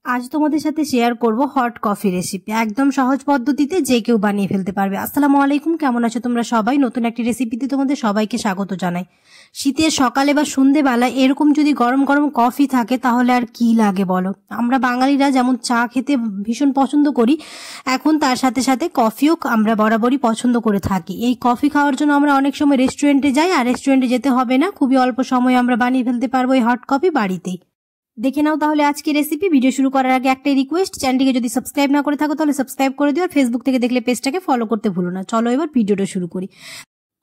আজ তোমাদের সাথে শেয়ার করব হট কফি রেসিপি। একদম সহজ পদ্ধতিতে যে কেউ বানিয়ে ফেলতে পারবে। আসসালামু আলাইকুম, কেমন আছো তোমরা সবাই? নতুন একটি রেসিপিতে তোমাদের সবাইকে স্বাগত জানাই। শীতের সকালে বা সন্ধেবেলা এরকম যদি গরম গরম কফি থাকে তাহলে আর কি লাগে বলো। আমরা বাঙালিরা যেমন চা খেতে ভীষণ পছন্দ করি, এখন তার সাথে সাথে কফিও আমরা বরাবরই পছন্দ করে থাকি। এই কফি খাওয়ার জন্য আমরা অনেক সময় রেস্টুরেন্টে যাই, আর রেস্টুরেন্টে যেতে হবে না, খুবই অল্প সময়ে আমরা বানিয়ে ফেলতে পারবো এই হট কফি বাড়িতেই। দেখে নাও তাহলে আজকে রেসিপি। ভিডিও শুরু করার আগে একটাই রিকোয়েস্ট, চ্যানেলটিকে যদি সাবস্ক্রাইব না করে থাকো তাহলে সাবস্ক্রাইব করে দিও, আর ফেসবুক থেকে দেখলে পেজটাকে ফলো করতে ভুলো না। চলো এবার ভিডিওটা শুরু করি।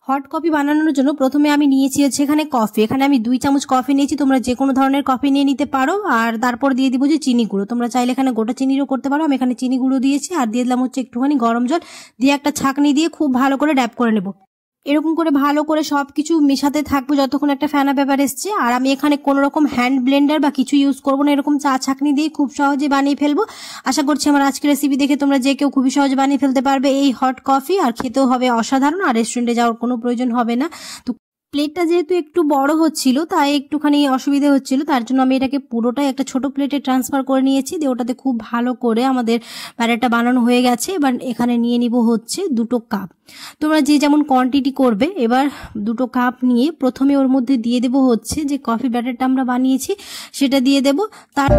হট কফি বানানোর জন্য প্রথমে আমি নিয়েছি হচ্ছে এখানে কফি। এখানে আমি 2 চামচ কফি নিয়েছি, তোমরা যে কোনো ধরনের কফি নিয়ে নিতে পারো। আর তারপর দিয়ে দিব যে চিনি গুঁড়ো, তোমরা চাইলে এখানে গোটা চিনিরও করতে পারো। আমি এখানে চিনি গুঁড়ো দিয়েছি, আর দিয়ে দিলাম হচ্ছে একটুখানি গরম জল, দিয়ে একটা ছাঁকনি দিয়ে খুব ভালো করে ড্যাব করে নেব। এরকম করে ভালো করে সবকিছু মেশাতে থাকবো যতক্ষণ একটা ফেনা পেপার এসছে। আর আমি এখানে কোনো রকম হ্যান্ড ব্লেন্ডার বা কিছু ইউজ করবো না, এরকম চা ছাঁকনি দিয়ে খুব সহজে বানিয়ে ফেলবো। আশা করছি আমার আজকের রেসিপি দেখে তোমরা যে কেউ খুবই সহজে বানিয়ে ফেলতে পারবে এই হট কফি, আর খেতেও হবে অসাধারণ, আর রেস্টুরেন্টে যাওয়ার কোনো প্রয়োজন হবে না। তো প্লেটটা যেহেতু একটু বড় হচ্ছিল তাই একটুখানি অসুবিধা হচ্ছিল, তার জন্য আমি এটাকে পুরোটাই একটা ছোট প্লেটে ট্রান্সফার করে নিয়েছি। দিয়ে ওটাতে খুব ভালো করে আমাদের ব্যাটারটা বানানো হয়ে গেছে। এবার এখানে নিয়ে নিব হচ্ছে 2 কাপ। তোমরা যে যেমন কোয়ান্টিটি করবে, এবার 2 কাপ নিয়ে প্রথমে ওর মধ্যে দিয়ে দেব হচ্ছে যে কফি ব্যাটারটা আমরা বানিয়েছি সেটা দিয়ে দেব। তার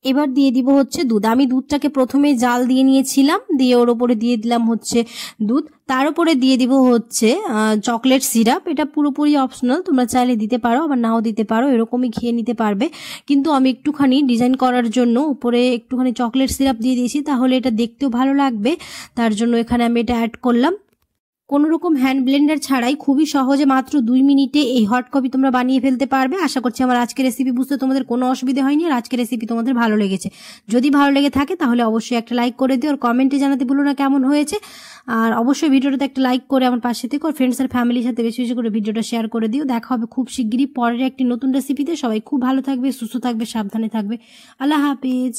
এবার দিয়ে দিব হচ্ছে দুধ। আমি দুধটাকে প্রথমে জাল দিয়ে নিয়েছিলাম, দিয়ে ওর ওপরে দিয়ে দিলাম হচ্ছে দুধ। তার উপরে দিয়ে দিব হচ্ছে চকলেট সিরাপ। এটা পুরোপুরি অপশনাল, তোমরা চাইলে দিতে পারো আবার নাও দিতে পারো, এরকমই খেয়ে নিতে পারবে। কিন্তু আমি একটুখানি ডিজাইন করার জন্য উপরে একটুখানি চকলেট সিরাপ দিয়ে দিয়েছি, তাহলে এটা দেখতেও ভালো লাগবে, তার জন্য এখানে আমি এটা অ্যাড করলাম। কোনো রকম হ্যান্ড ব্লেন্ডার ছাড়াই খুবই সহজে মাত্র 2 মিনিটে এই হট কফি তোমরা বানিয়ে ফেলতে পারবে। আশা করছি আমার আজকের রেসিপি বুঝতে তোমাদের কোনো অসুবিধা হয়নি, আর আজকের রেসিপি তোমাদের ভালো লেগেছে। যদি ভালো লেগে থাকে তাহলে অবশ্যই একটা লাইক করে দিও, আর কমেন্টে জানাতে ভুলো না কেমন হয়েছে। আর অবশ্যই ভিডিওটাতে একটা লাইক করে আমার পাশে থেকে ফ্রেন্ডস আর ফ্যামিলির সাথে বেশি বেশি করে ভিডিওটা শেয়ার করে দিও। দেখা হবে খুব শিগগিরই পরের একটি নতুন রেসিপিতে। সবাই খুব ভালো থাকবে, সুস্থ থাকবে, সাবধানে থাকবে। আল্লাহ হাফিজ।